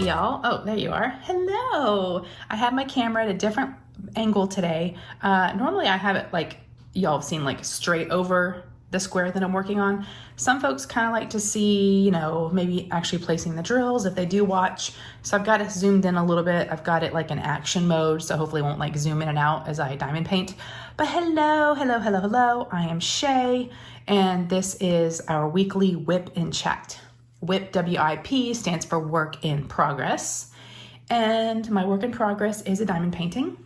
Hey y'all. Oh, there you are. Hello. I have my camera at a different angle today. Normally I have it like, y'all have seen, like straight over the square that I'm working on. Some folks kind of like to see, you know, maybe actually placing the drills if they do watch. So I've got it zoomed in a little bit. I've got it like in action mode, so hopefully it won't like zoom in and out as I diamond paint. But hello. I am Shay, and this is our weekly whip and chat. WIP, W-I-P, stands for work in progress. And my work in progress is a diamond painting.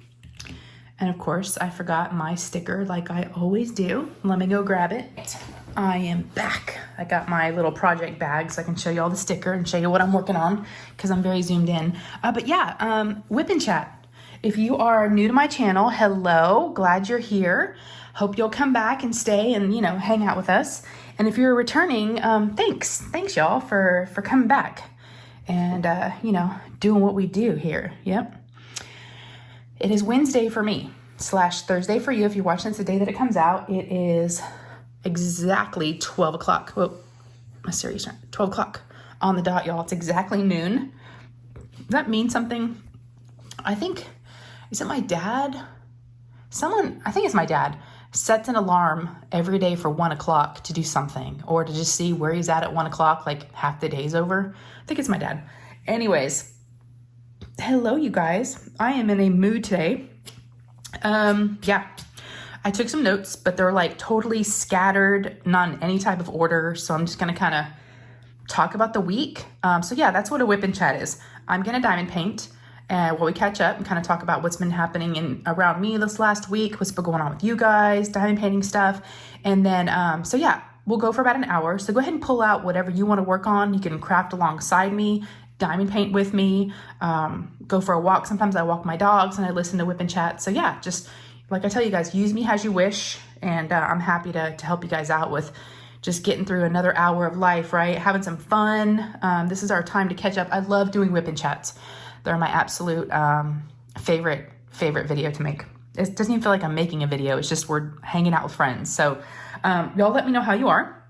And of course, I forgot my sticker like I always do. Let me go grab it. I am back. I got my little project bag so I can show you all the sticker and show you what I'm working on because I'm very zoomed in. But yeah, whip and chat. If you are new to my channel, hello, glad you're here. Hope you'll come back and stay and, you know, hang out with us. And if you're returning, thanks y'all for coming back and, you know, doing what we do here. Yep. It is Wednesday for me / Thursday for you. If you're watching this the day that it comes out, it is exactly 12 o'clock. Whoa, my Siri's turn. 12 o'clock on the dot, y'all. It's exactly noon. Does that mean something? I think, is it my dad? I think it's my dad, sets an alarm every day for 1 o'clock to do something or to just see where he's at 1 o'clock, like half the day's over. I think it's my dad. Anyways, hello, you guys. I am in a mood today. Yeah, I took some notes, but they're like totally scattered, not in any type of order. So I'm just going to kind of talk about the week. So yeah, that's what a whip and chat is. I'm going to diamond paint. While we catch up and kind of talk about what's been happening around me this last week, what's been going on with you guys, diamond painting stuff. And then, so yeah, we'll go for about an hour. So go ahead and pull out whatever you want to work on. You can craft alongside me, diamond paint with me, go for a walk. Sometimes I walk my dogs and I listen to whip and chat. So yeah, just like I tell you guys, use me as you wish. And I'm happy to help you guys out with just getting through another hour of life, right? Having some fun. This is our time to catch up. I love doing whip and chats. They're my absolute favorite video to make. It doesn't even feel like I'm making a video. It's just we're hanging out with friends. So y'all let me know how you are.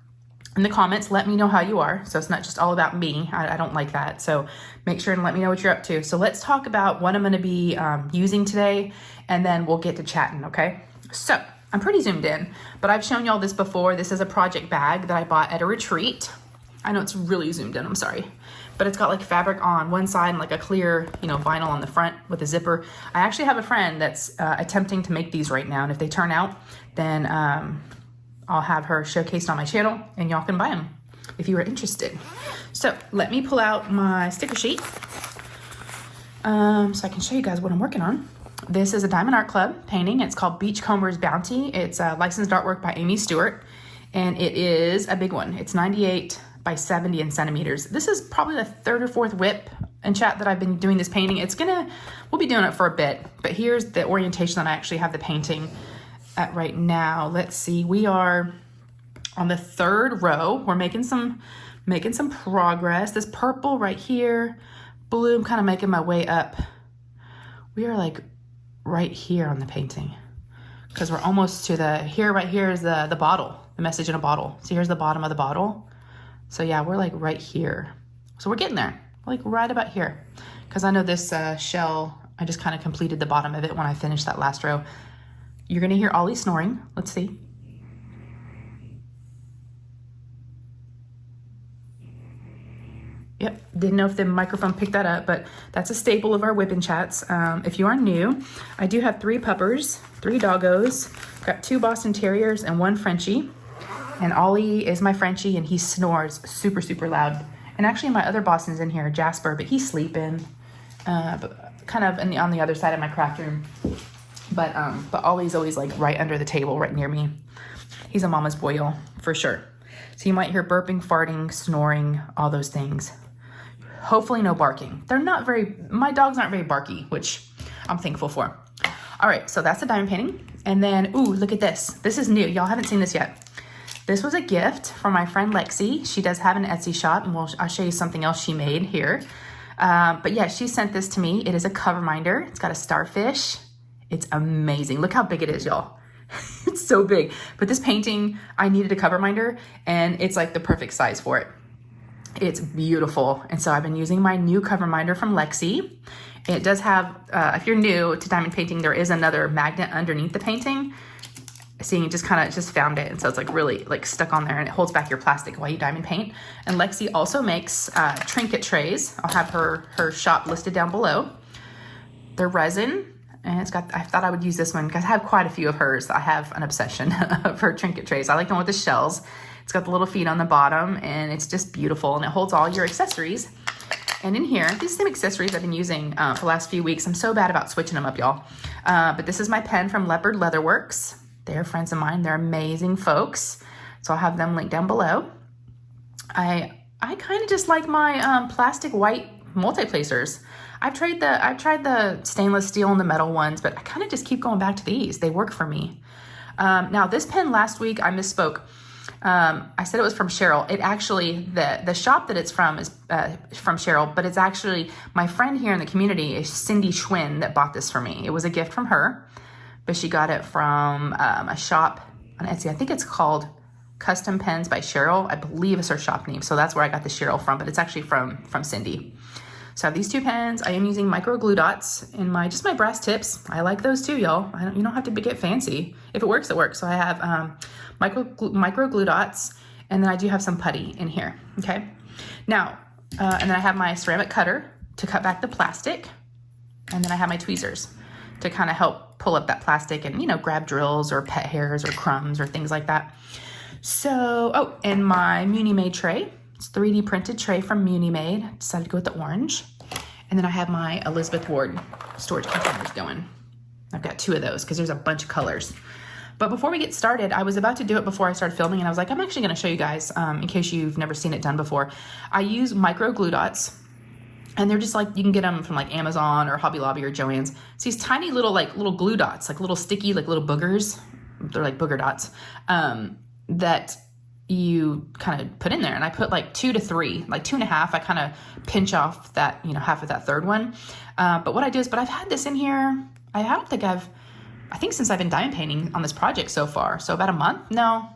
In the comments, let me know how you are. So it's not just all about me. I don't like that. So make sure and let me know what you're up to. So let's talk about what I'm going to be using today, and then we'll get to chatting, okay? So I'm pretty zoomed in, but I've shown y'all this before. This is a project bag that I bought at a retreat. I know it's really zoomed in, I'm sorry. But it's got like fabric on one side and like a clear, you know, vinyl on the front with a zipper. I actually have a friend that's attempting to make these right now. And if they turn out, then I'll have her showcased on my channel and y'all can buy them if you are interested. So let me pull out my sticker sheet so I can show you guys what I'm working on. This is a Diamond Art Club painting. It's called Beachcomber's Bounty. It's licensed artwork by Amy Stewart. And it is a big one. It's 98 by 70 in centimeters. This is probably the third or fourth whip and chat that I've been doing this painting. We'll be doing it for a bit, but here's the orientation that I actually have the painting at right now. Let's see, we are on the third row. We're making some progress. This purple right here, blue, I'm kind of making my way up. We are like right here on the painting because we're almost to right here is the bottle, the message in a bottle. So here's the bottom of the bottle. So yeah, we're like right here. So we're getting there, like right about here. Because I know this shell, I just kind of completed the bottom of it when I finished that last row. You're gonna hear Ollie snoring. Let's see. Yep, didn't know if the microphone picked that up, but that's a staple of our whip and chats. If you are new, I do have 3 puppers, 3 doggos. Got 2 Boston Terriers and 1 Frenchie. And Ollie is my Frenchie, and he snores super, super loud. And actually my other Boston's in here, Jasper, but he's sleeping, but kind of on the other side of my craft room. But Ollie's always like right under the table, right near me. He's a mama's boy, y'all, for sure. So you might hear burping, farting, snoring, all those things. Hopefully no barking. My dogs aren't very barky, which I'm thankful for. All right, so that's the diamond painting. And then, ooh, look at this. This is new. Y'all haven't seen this yet. This was a gift from my friend Lexi. She does have an Etsy shop, and I'll show you something else she made here. But yeah, she sent this to me. It is a cover minder. It's got a starfish. It's amazing. Look how big it is, y'all. It's so big. But this painting, I needed a cover minder, and it's like the perfect size for it. It's beautiful. And so I've been using my new cover minder from Lexi. It does have, if you're new to diamond painting, there is another magnet underneath the painting. See, you just kind of just found it. And so it's like really like stuck on there, and it holds back your plastic while you diamond paint. And Lexi also makes Trinket trays. I'll have her shop listed down below. They're resin, and it's got, I thought I would use this one because I have quite a few of hers. I have an obsession of her Trinket trays. I like the one with the shells. It's got the little feet on the bottom, and it's just beautiful, and it holds all your accessories. And in here, these same accessories I've been using for the last few weeks. I'm so bad about switching them up, y'all. But this is my pen from Leopard Leatherworks. They're friends of mine. They're amazing folks. So I'll have them linked down below. I kind of just like my plastic white multi-placers. I've tried the stainless steel and the metal ones, but I kind of just keep going back to these. They work for me. Now this pen last week, I misspoke. I said it was from Cheryl. It actually, the shop that it's from is from Cheryl, but it's actually my friend here in the community is Cindy Schwinn that bought this for me. It was a gift from her, but she got it from a shop on Etsy. I think it's called Custom Pens by Cheryl. I believe it's her shop name. So that's where I got the Cheryl from, but it's actually from Cindy. So I have these two pens. I am using micro glue dots in just my brass tips. I like those too, y'all. You don't have to get fancy. If it works, it works. So I have micro glue dots, and then I do have some putty in here, okay? Now, and then I have my ceramic cutter to cut back the plastic, and then I have my tweezers to kind of help pull up that plastic and, grab drills or pet hairs or crumbs or things like that. So, oh, and my Munimade tray. It's 3D printed tray from Munimade. Decided to go with the orange. And then I have my Elizabeth Ward storage containers going. I've got 2 of those because there's a bunch of colors. But before we get started, I was about to do it before I started filming, and I was like, I'm actually going to show you guys in case you've never seen it done before. I use micro glue dots, and they're just like, you can get them from like Amazon or Hobby Lobby or Joann's. It's these tiny little little glue dots, like little sticky, like little boogers. They're like booger dots that you kind of put in there. And I put like 2 to 3, like 2.5. I kind of pinch off that, half of that third one. But what I do is, I've had this in here. I think since I've been diamond painting on this project so far. So about a month? No,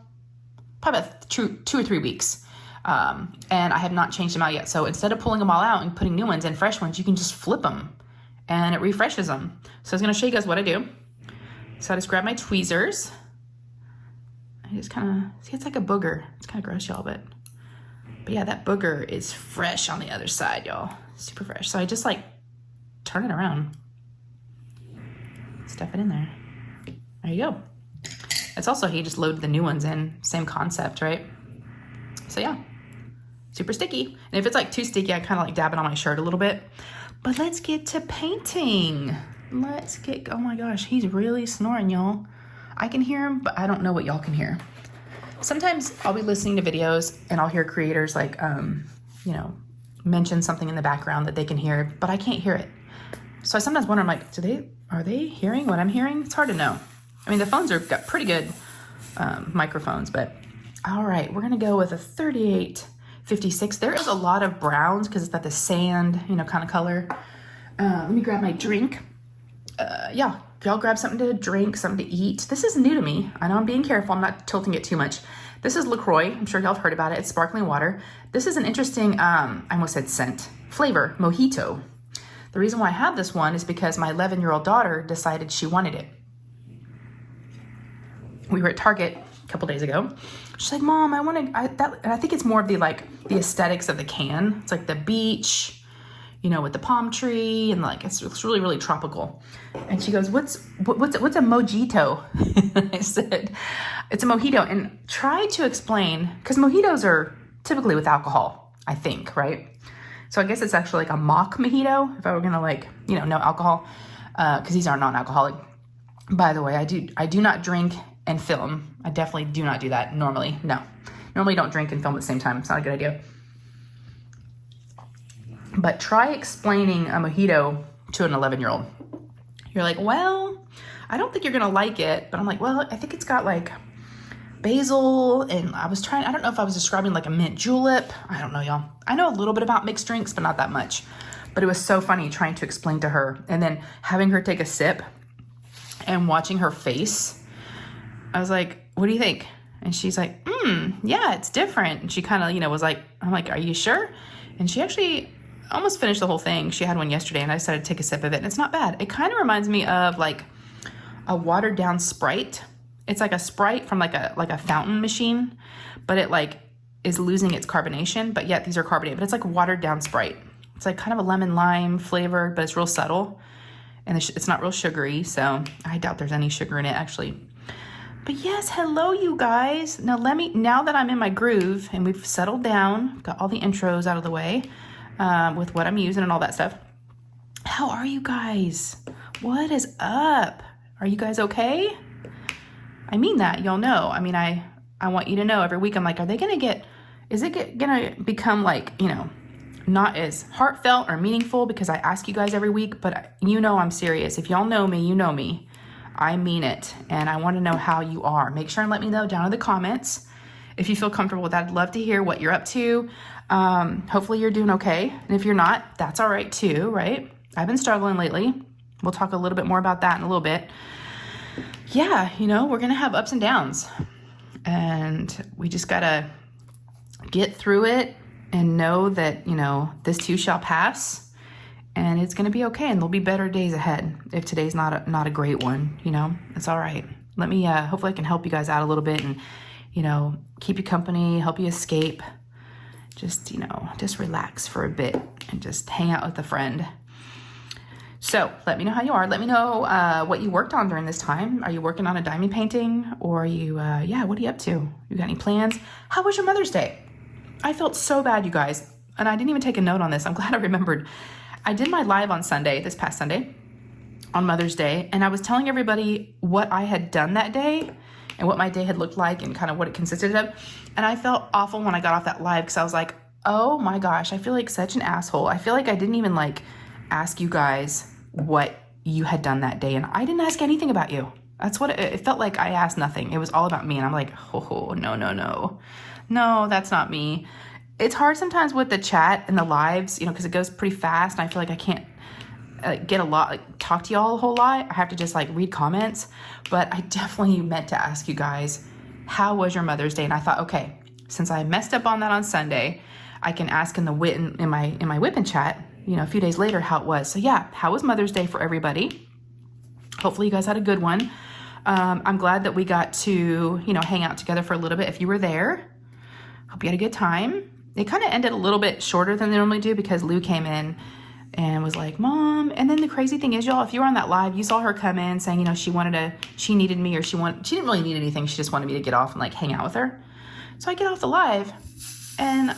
probably about 2 or 3 weeks. And I have not changed them out yet. So instead of pulling them all out and putting new ones in, fresh ones, you can just flip them and it refreshes them. So I was going to show you guys what I do. So I just grab my tweezers. I just kind of, see, it's like a booger. It's kind of gross, y'all, but yeah, that booger is fresh on the other side, y'all. Super fresh. So I just like turn it around. Stuff it in there. There you go. It's also, he just loaded the new ones in. Same concept, right? So yeah, super sticky. And if it's like too sticky, I kind of like dab it on my shirt a little bit. But let's get to painting. Oh my gosh, he's really snoring, y'all. I can hear him, but I don't know what y'all can hear. Sometimes I'll be listening to videos and I'll hear creators like, mention something in the background that they can hear, but I can't hear it. So I sometimes wonder, I'm like, are they hearing what I'm hearing? It's hard to know. I mean, the phones got pretty good microphones, but all right, we're gonna go with a 3856. There is a lot of browns because it's got the sand, kind of color. Let me grab my drink. Yeah, y'all grab something to drink, something to eat. This is new to me. I know I'm being careful. I'm not tilting it too much. This is LaCroix. I'm sure y'all have heard about it. It's sparkling water. This is an interesting, I almost said scent, flavor, mojito. The reason why I have this one is because my 11-year-old daughter decided she wanted it. We were at Target a couple days ago. She's like, Mom, I want that. And I think it's more of the aesthetics of the can. It's like the beach, with the palm tree, and it's really, really tropical. And she goes, what's a mojito? I said, it's a mojito. And tried to explain, because mojitos are typically with alcohol, I think, right? So I guess it's actually like a mock mojito, if I were gonna no alcohol, because these are non-alcoholic. By the way, I do not drink and film. I definitely do not do that normally. No, normally don't drink and film at the same time. It's not a good idea. But try explaining a mojito to an 11-year-old. You're like, well, I don't think you're gonna like it, but I'm like, well, I think it's got like basil, and I don't know if I was describing like a mint julep. I don't know, y'all. I know a little bit about mixed drinks, but not that much. But it was so funny trying to explain to her and then having her take a sip and watching her face. I was like, what do you think? And she's like, yeah, it's different. And she kind of, was like, I'm like, are you sure? And she actually almost finished the whole thing. She had one yesterday and I decided to take a sip of it and it's not bad. It kind of reminds me of like a watered down Sprite. It's like a Sprite from like a fountain machine, but it like is losing its carbonation, but yet these are carbonated, but it's like watered down Sprite. It's like kind of a lemon lime flavored, but it's real subtle and it's not real sugary. So I doubt there's any sugar in it actually. But yes, hello you guys. Now now that I'm in my groove and we've settled down, got all the intros out of the way with what I'm using and all that stuff. How are you guys? What is up? Are you guys okay? I mean that, y'all know. I mean, I want you to know every week I'm like, is it gonna become like, not as heartfelt or meaningful because I ask you guys every week, but I'm serious. If y'all know me, you know me. I mean it, and I want to know how you are. Make sure and let me know down in the comments if you feel comfortable with that. I'd love to hear what you're up to. Hopefully you're doing okay, and if you're not, that's all right too, right? I've been struggling lately. We'll talk a little bit more about that in a little bit. Yeah, we're gonna have ups and downs, and we just gotta get through it and know that this too shall pass. And it's going to be okay, and there'll be better days ahead. If today's not a great one, it's all right. Let me, hopefully I can help you guys out a little bit and, keep you company, help you escape. Just, just relax for a bit and just hang out with a friend. So let me know how you are. Let me know what you worked on during this time. Are you working on a diamond painting, or are you, what are you up to? You got any plans? How was your Mother's Day? I felt so bad, you guys, and I didn't even take a note on this. I'm glad I remembered. I did my live on Sunday, this past Sunday, on Mother's Day, and I was telling everybody what I had done that day and what my day had looked like and kind of what it consisted of. And I felt awful when I got off that live because I was like, oh my gosh, I feel like such an asshole. I feel like I didn't even ask you guys what you had done that day, and I didn't ask anything about you. That's what it felt like. I asked nothing. It was all about me, and I'm like, oh, no, that's not me. It's hard sometimes with the chat and the lives, because it goes pretty fast, and I feel like I can't get a lot, talk to y'all a whole lot. I have to just read comments, but I definitely meant to ask you guys, how was your Mother's Day? And I thought, okay, since I messed up on that on Sunday, I can ask in my whipping chat, a few days later how it was. So yeah, how was Mother's Day for everybody? Hopefully you guys had a good one. I'm glad that we got to, hang out together for a little bit. If you were there, hope you had a good time. It kind of ended a little bit shorter than they normally do because Lou came in and was like, Mom. And then the crazy thing is, y'all, if you were on that live, you saw her come in saying, she needed me, or she didn't really need anything. She just wanted me to get off and hang out with her. So I get off the live and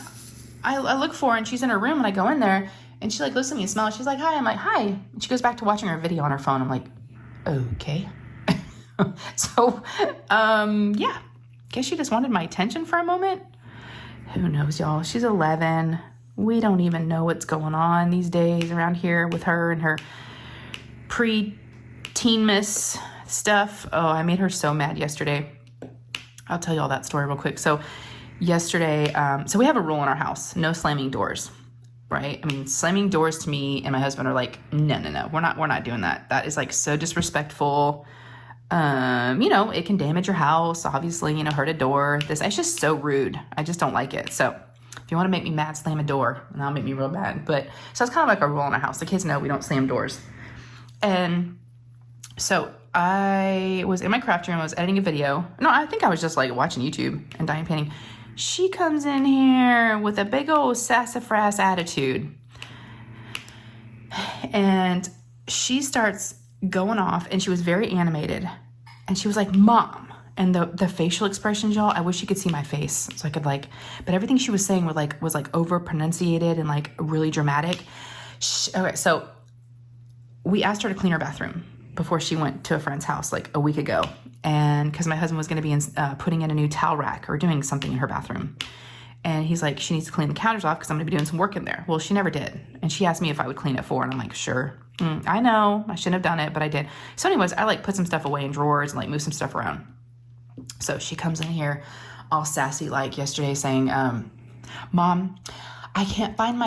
I look for her and she's in her room, and I go in there and she looks at me and smiles. She's like, hi. I'm like, hi. And she goes back to watching her video on her phone. I'm like, okay. So, yeah, guess she just wanted my attention for a moment. Who knows, y'all? She's 11. We don't even know what's going on these days around here with her and her pre-teen-miss stuff. Oh, I made her so mad yesterday. I'll tell you all that story real quick. So yesterday, so we have a rule in our house, no slamming doors, right? I mean, slamming doors to me and my husband are like, no, we're not doing that. That is so disrespectful. It can damage your house, obviously, hurt a door. It's just so rude. I just don't like it. So if you want to make me mad, slam a door, and that'll make me real mad. But so it's kind of like a rule in our house. The kids know we don't slam doors. And so I was in my craft room. I was editing a video. No, I think I was just watching YouTube and diamond painting. She comes in here with a big old sassafras attitude. And she starts going off, and she was very animated. And she was like, Mom. And the facial expressions, y'all, I wish you could see my face so I could but everything she was saying was over pronunciated and really dramatic. Okay, so we asked her to clean her bathroom before she went to a friend's house a week ago. And because my husband was going to be putting in a new towel rack or doing something in her bathroom. And he's like, she needs to clean the counters off because I'm going to be doing some work in there. Well, she never did. And she asked me if I would clean it for her. And I'm like, sure. I know I shouldn't have done it, but I did. So anyways, I put some stuff away in drawers and move some stuff around. So she comes in here all sassy yesterday saying, Mom, I can't find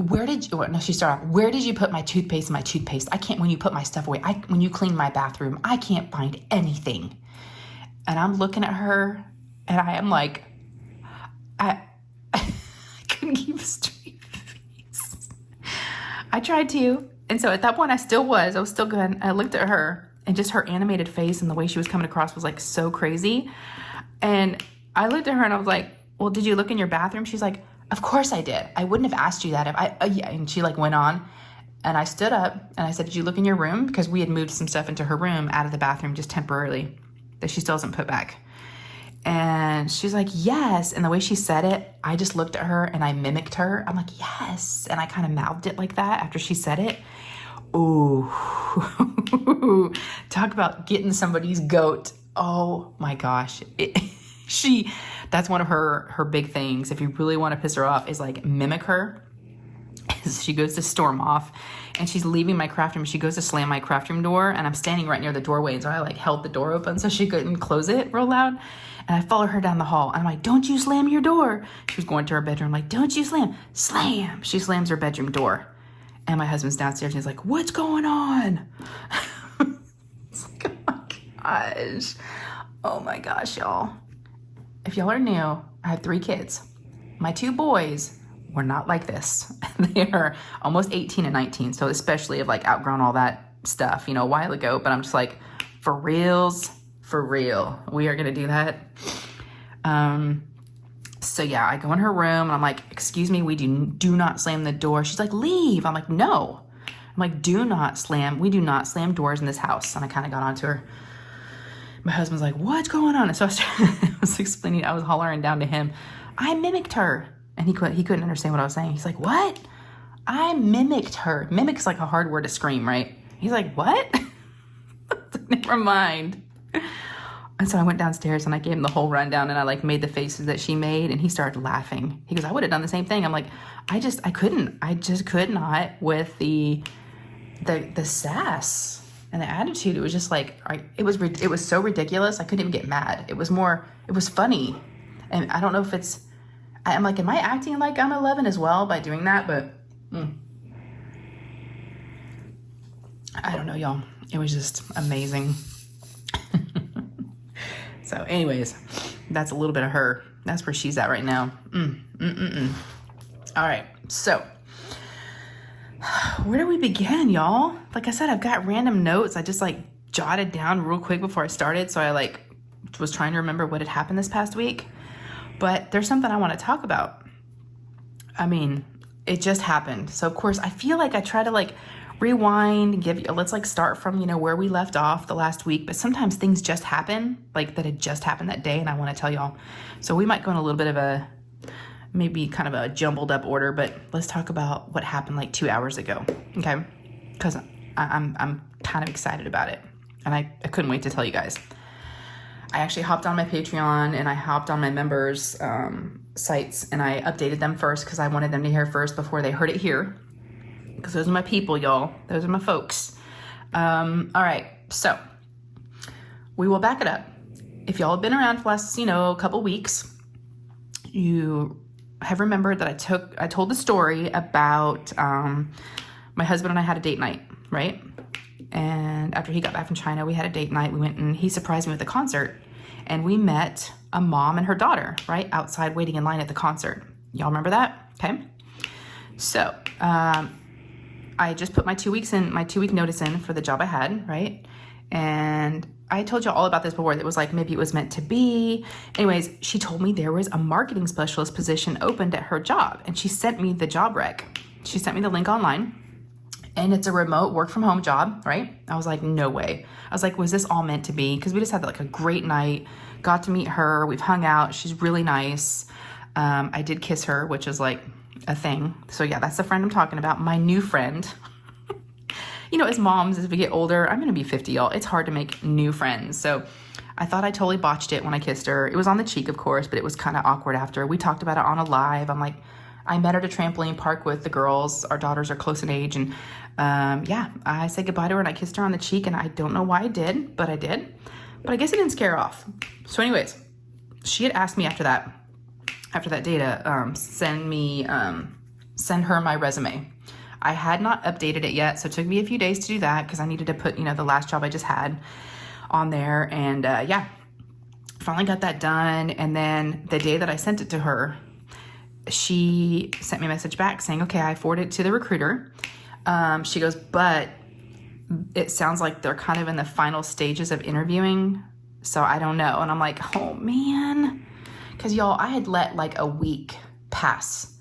where did you put my toothpaste and my toothpaste? I can't, when you put my stuff away, when you clean my bathroom, I can't find anything. And I'm looking at her And I am like, I couldn't keep a straight face. I tried to. And so at that point I was still good. I looked at her and just her animated face and the way she was coming across was like so crazy. And I looked at her and I was like, well, did you look in your bathroom? She's like, of course I did. I wouldn't have asked you that if I, yeah. And she like went on and I stood up and I said, did you look in your room? Because we had moved some stuff into her room out of the bathroom just temporarily that she still hasn't put back. And she's like, yes. And the way she said it, I just looked at her and I mimicked her. I'm like, yes. And I kind of mouthed it like that after she said it. Ooh, talk about getting somebody's goat. Oh my gosh. That's one of her big things. If you really want to piss her off is like mimic her. She goes to storm off and she's leaving my craft room. She goes to slam my craft room door and I'm standing right near the doorway. And so I like held the door open so she couldn't close it real loud. And I follow her down the hall and I'm like, don't you slam your door. She was going to her bedroom. Like, don't you slam. She slams her bedroom door. And my husband's downstairs and he's like, what's going on? It's like, oh my gosh, y'all. If y'all are new, I have 3 kids. My 2 boys were not like this. They are almost 18 and 19. So especially have like outgrown all that stuff, a while ago. But I'm just like, for reals, for real. We are going to do that. So yeah, I go in her room and I'm like, excuse me, we do not slam the door. She's like, leave. I'm like, no. I'm like, we do not slam doors in this house. And I kind of got onto her. My husband's like, what's going on? And so I was explaining, I was hollering down to him. I mimicked her. And he couldn't understand what I was saying. He's like, what? I mimicked her. Mimic's like a hard word to scream, right? He's like, what? Never mind. And so I went downstairs and I gave him the whole rundown and I like made the faces that she made and he started laughing. He goes, I would have done the same thing. I'm like, I just could not with the sass and the attitude. It was just like, it was so ridiculous. I couldn't even get mad. It was funny. And I don't know if I'm like, am I acting like I'm 11 as well by doing that? But I don't know, y'all. It was just amazing. So anyways, that's a little bit of her. That's where she's at right now. All right. So where do we begin, y'all? Like I said, I've got random notes. I just like jotted down real quick before I started. So I like was trying to remember what had happened this past week. But there's something I want to talk about. I mean, it just happened. So of course, I feel like I try to like rewind, let's like start from, where we left off the last week. But sometimes things just happen, like that had just happened that day. And I want to tell y'all. So we might go in a little bit of maybe kind of a jumbled up order, but let's talk about what happened like 2 hours ago. Okay. Because I'm kind of excited about it. And I couldn't wait to tell you guys. I actually hopped on my Patreon and I hopped on my members' sites and I updated them first because I wanted them to hear first before they heard it here. Because those are my people, y'all. Those are my folks. All right. So we will back it up. If y'all have been around for the last, couple weeks, you have remembered that I told the story about my husband and I had a date night, right? And after he got back from China, we had a date night. We went and he surprised me with a concert. And we met a mom and her daughter, right? Outside waiting in line at the concert. Y'all remember that? Okay. So I just put my 2 week notice in for the job I had, right? And I told you all about this before. It was like, maybe it was meant to be. Anyways, she told me there was a marketing specialist position opened at her job. And she sent me the job rec. She sent me the link online. And it's a remote work from home job, right? I was like, no way. I was like, was this all meant to be? Because we just had like a great night, got to meet her. We've hung out. She's really nice. I did kiss her, which is like a thing. So yeah, that's the friend I'm talking about. My new friend. As moms, as we get older, I'm going to be 50, y'all. It's hard to make new friends. So I thought I totally botched it when I kissed her. It was on the cheek, of course, but it was kind of awkward after. We talked about it on a live. I'm like, I met her at a trampoline park with the girls. Our daughters are close in age. And I said goodbye to her and I kissed her on the cheek. And I don't know why I did, but I did. But I guess it didn't scare her off. So anyways, she had asked me after that day to send her my resume. I had not updated it yet. So it took me a few days to do that because I needed to put, the last job I just had on there. And finally got that done. And then the day that I sent it to her, she sent me a message back saying, okay, I forwarded it to the recruiter. She goes, but it sounds like they're kind of in the final stages of interviewing. So I don't know. And I'm like, oh man. Cause y'all, I had let like a week pass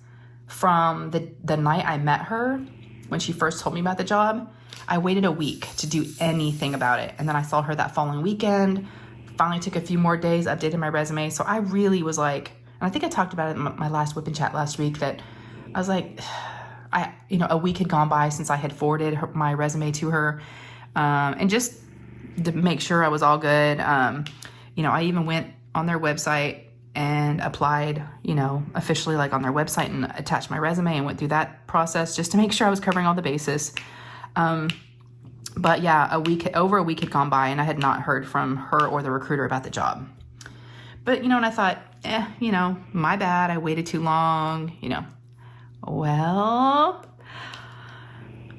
from the night I met her when she first told me about the job. I waited a week to do anything about it. And then I saw her that following weekend, finally took a few more days, updated my resume. So I really was like, and I think I talked about it in my last whip and chat last week, that I was like, a week had gone by since I had forwarded my resume to her. And just to make sure I was all good. I even went on their website and applied, officially like on their website, and attached my resume and went through that process just to make sure I was covering all the bases. But yeah, over a week had gone by and I had not heard from her or the recruiter about the job. But, and I thought, my bad. I waited too long, Well,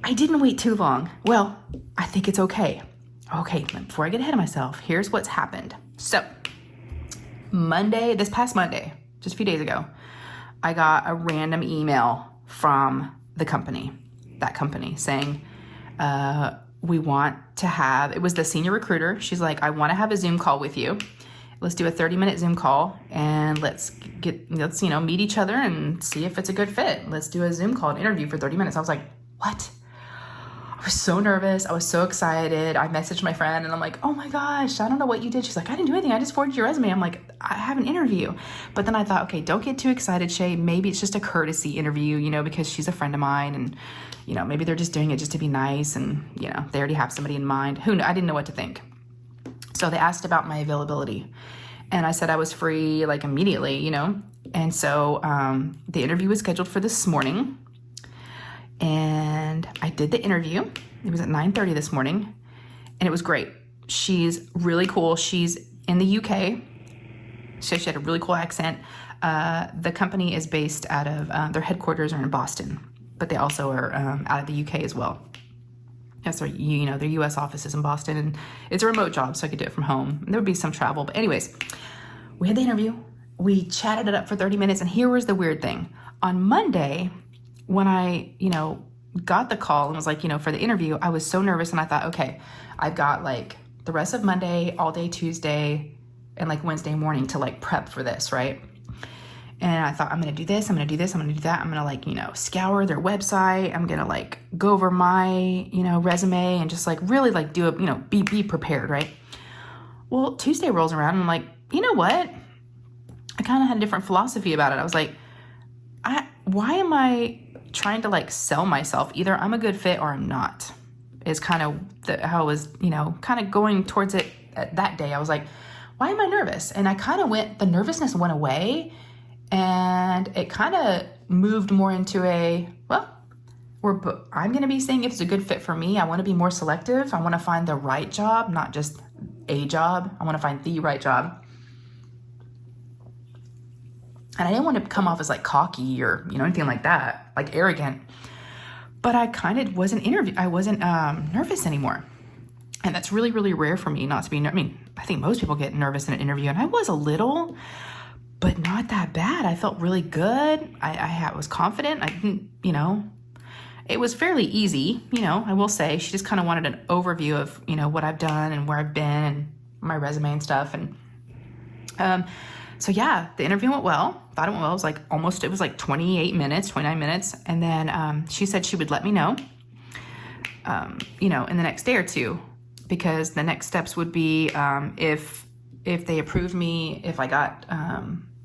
I didn't wait too long. Well, I think it's okay. Okay, before I get ahead of myself, here's what's happened. So this past Monday, just a few days ago, I got a random email from that company saying, we want to have, it was the senior recruiter. She's like, I want to have a Zoom call with you. Let's do a 30-minute Zoom call and let's meet each other and see if it's a good fit. Let's do a Zoom call and interview for 30 minutes. I was like, what? I was so nervous. I was so excited. I messaged my friend and I'm like, oh my gosh, I don't know what you did. She's like, I didn't do anything. I just forwarded your resume. I'm like, I have an interview. But then I thought, okay, don't get too excited, Shay. Maybe it's just a courtesy interview, because she's a friend of mine and, maybe they're just doing it just to be nice and, they already have somebody in mind. I didn't know what to think. So they asked about my availability and I said I was free like immediately, And so the interview was scheduled for this morning and I did the interview. It was at 9:30 this morning and it was great. She's really cool. She's in the UK. So she had a really cool accent. The company is based out of, their headquarters are in Boston, but they also are out of the UK as well. Yes, their U.S. office is in Boston, and it's a remote job, so I could do it from home. There would be some travel, but anyways, we had the interview. We chatted it up for 30 minutes, and here was the weird thing. On Monday, when I, got the call and was like, for the interview, I was so nervous, and I thought, okay, I've got like the rest of Monday, all day Tuesday, and like Wednesday morning to like prep for this, right? And I thought, I'm going to do this, I'm going to do this, I'm going to do that. I'm going to scour their website. I'm going to go over my, resume and just really do it, be prepared, right? Well, Tuesday rolls around and I'm like, you know what? I kind of had a different philosophy about it. I was like, why am I trying to sell myself? Either I'm a good fit or I'm not, is kind of how I was, kind of going towards it that day. I was like, why am I nervous? And the nervousness went away. And it kind of moved more into I'm going to be saying if it's a good fit for me. I want to be more selective. I want to find the right job, not just a job. I want to find the right job. And I didn't want to come off as cocky or, anything like that, arrogant. But I kind of wasn't nervous anymore. And that's really, really rare for me not to be. I think most people get nervous in an interview, and I was a little, but not that bad. I felt really good. I was confident. I didn't, it was fairly easy, I will say. She just kind of wanted an overview of, what I've done and where I've been and my resume and stuff. And so yeah, the interview went well. Thought it went well. It was 29 minutes. And then she said she would let me know, in the next day or two, because the next steps would be if they approved me, if I got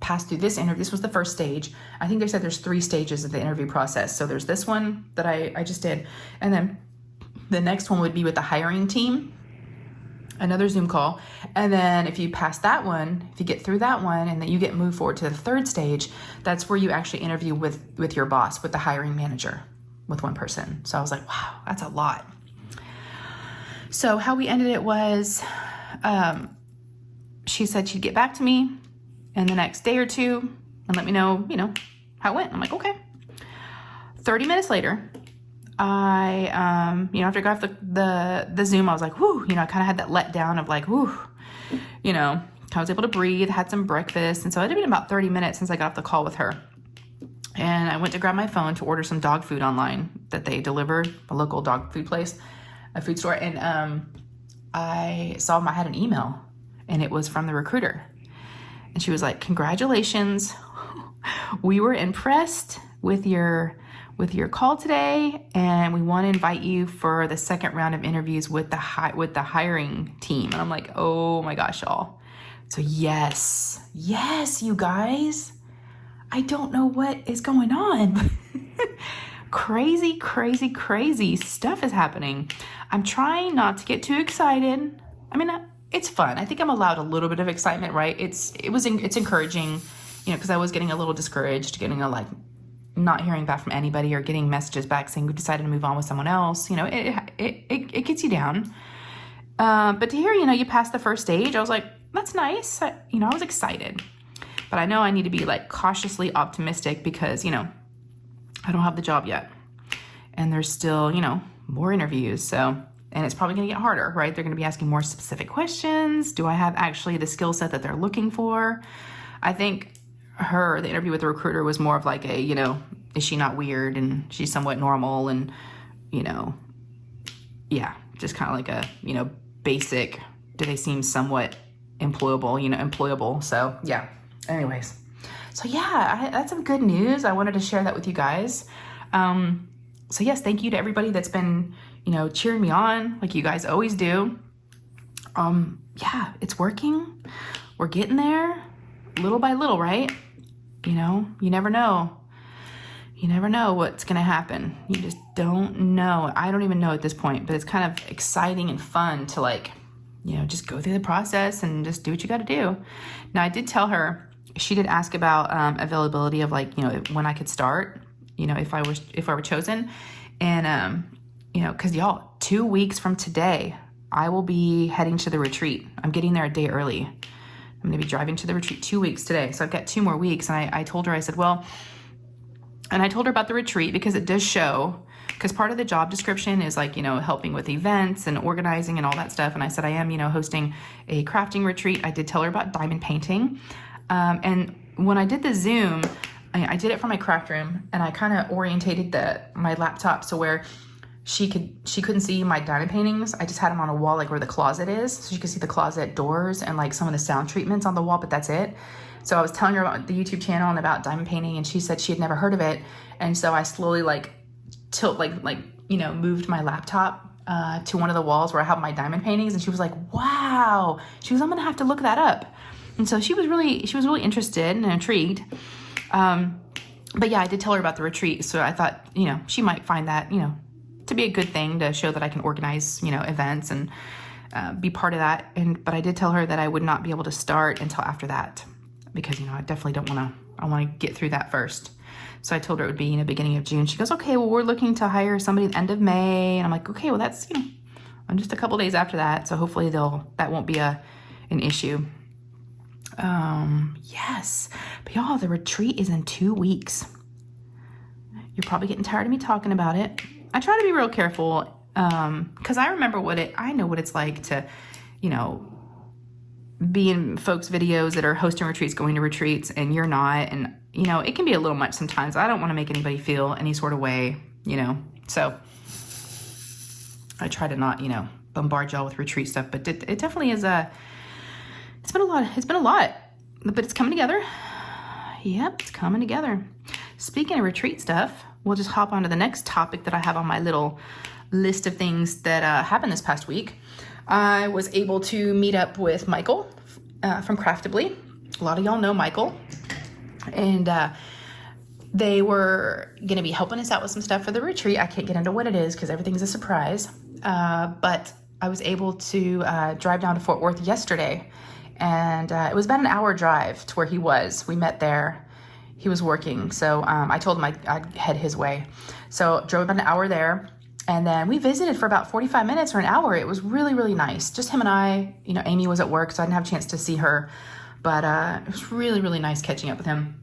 passed through this interview. This was the first stage. I think they said there's 3 stages of the interview process. So there's this one that I just did. And then the next one would be with the hiring team, another Zoom call. And then if you pass that one, if you get through that one and then you get moved forward to the 3rd stage, that's where you actually interview with your boss, with the hiring manager, with one person. So I was like, wow, that's a lot. So how we ended it was, she said she'd get back to me in the next day or two and let me know, how it went. I'm like, okay. 30 minutes later, I, after I got off the Zoom, I was like, whoo, I kind of had that letdown of whoo, I was able to breathe, had some breakfast. And so it had been about 30 minutes since I got off the call with her. And I went to grab my phone to order some dog food online that they delivered, a local dog food place, a food store. And I saw I had an email, and it was from the recruiter. And she was like, "Congratulations. We were impressed with your call today, and we want to invite you for the second round of interviews with the hiring team." And I'm like, "Oh my gosh, y'all." So yes, you guys. I don't know what is going on. Crazy stuff is happening. I'm trying not to get too excited. I mean, it's fun. I think I'm allowed a little bit of excitement, right? It's encouraging, because I was getting a little discouraged, getting not hearing back from anybody or getting messages back saying we decided to move on with someone else. It gets you down. But to hear, you passed the first stage, I was like, that's nice. I was excited. But I know I need to be cautiously optimistic because, I don't have the job yet. And there's still, more interviews. So, and it's probably going to get harder, right? They're going to be asking more specific questions. Do I have actually the skill set that they're looking for? I think the interview with the recruiter was more of is she not weird and she's somewhat normal and, just kind of like a, basic, do they seem somewhat employable? So, yeah. Anyways, so that's some good news. I wanted to share that with you guys. So yes, thank you to everybody that's been, cheering me on like you guys always do. It's working. We're getting there little by little, right? You never know. You never know what's going to happen. You just don't know. I don't even know at this point, but it's kind of exciting and fun to just go through the process and just do what you got to do. Now, I did tell her, she did ask about availability of when I could start, if I were chosen. And, because y'all, 2 weeks from today, I will be heading to the retreat. I'm getting there a day early. I'm going to be driving to the retreat 2 weeks today. So I've got 2 more weeks. And I told her, I said, and I told her about the retreat because it does show, because part of the job description is helping with events and organizing and all that stuff. And I said, I am, hosting a crafting retreat. I did tell her about diamond painting. And when I did the Zoom, I did it from my craft room, and I kind of orientated my laptop so where she couldn't see my diamond paintings. I just had them on a wall where the closet is, so she could see the closet doors and some of the sound treatments on the wall, but that's it. So I was telling her about the YouTube channel and about diamond painting, and she said she had never heard of it. And so I slowly moved my laptop to one of the walls where I have my diamond paintings, and she was like, "Wow." She was, "I'm gonna have to look that up." And so she was really interested and intrigued. But yeah, I did tell her about the retreat. So I thought, she might find that, to be a good thing to show that I can organize, events and be part of that. But I did tell her that I would not be able to start until after that because, I definitely I want to get through that first. So I told her it would be, beginning of June. She goes, "Okay, well, we're looking to hire somebody at the end of May." And I'm like, "Okay, well, that's, I'm just a couple days after that. So hopefully that won't be an issue." Yes, but y'all, the retreat is in 2 weeks. You're probably getting tired of me talking about it. I try to be real careful, because I know what it's like to, be in folks' videos that are hosting retreats, going to retreats, and you're not, and, it can be a little much sometimes. I don't want to make anybody feel any sort of way, so I try to not, bombard y'all with retreat stuff, but it definitely is it's been a lot, but it's coming together. Yep, it's coming together. Speaking of retreat stuff, we'll just hop on to the next topic that I have on my little list of things that happened this past week. I was able to meet up with Michael from Craftably. A lot of y'all know Michael. And they were going to be helping us out with some stuff for the retreat. I can't get into what it is because everything's a surprise. But I was able to drive down to Fort Worth yesterday. And it was about an hour drive to where he was. We met there. He was working. So I told him I'd head his way. So drove about an hour there. And then we visited for about 45 minutes or an hour. It was really, really nice. Just him and I. Amy was at work, so I didn't have a chance to see her. But it was really, really nice catching up with him.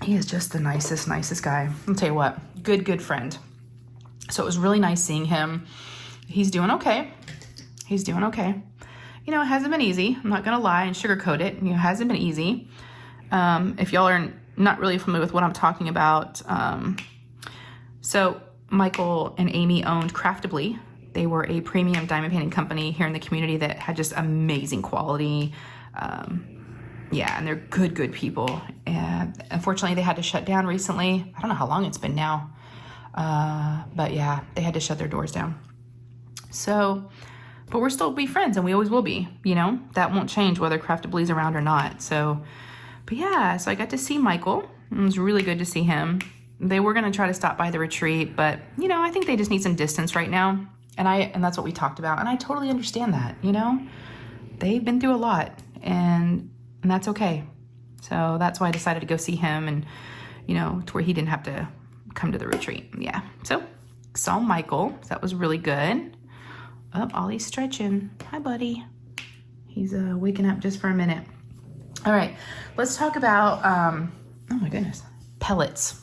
He is just the nicest guy. I'll tell you what, good friend. So it was really nice seeing him. He's doing okay. you know, it hasn't been easy. I'm not going to lie and sugarcoat it. You know, it hasn't been easy. If y'all are not really familiar with what I'm talking about, so Michael and Amy owned Craftably. They were a premium diamond painting company here in the community that had just amazing quality. Yeah, and they're good people. And unfortunately, they had to shut down recently. I don't know how long it's been now. But yeah, they had to shut their doors down. So, but we're still be friends, and we always will be, you know? That won't change whether Craftably's around or not. So, but yeah, so I got to see Michael. It was really good to see him. They were going to try to stop by the retreat, but, you know, I think they just need some distance right now. And that's what we talked about. And I totally understand that, you know? They've been through a lot, and that's okay. So that's why I decided to go see him, and, you know, to where he didn't have to come to the retreat. Yeah. So saw Michael. So that was really good. Oh, Ollie's stretching. Hi, buddy. He's waking up just for a minute. All right. Let's talk about, oh my goodness, pellets.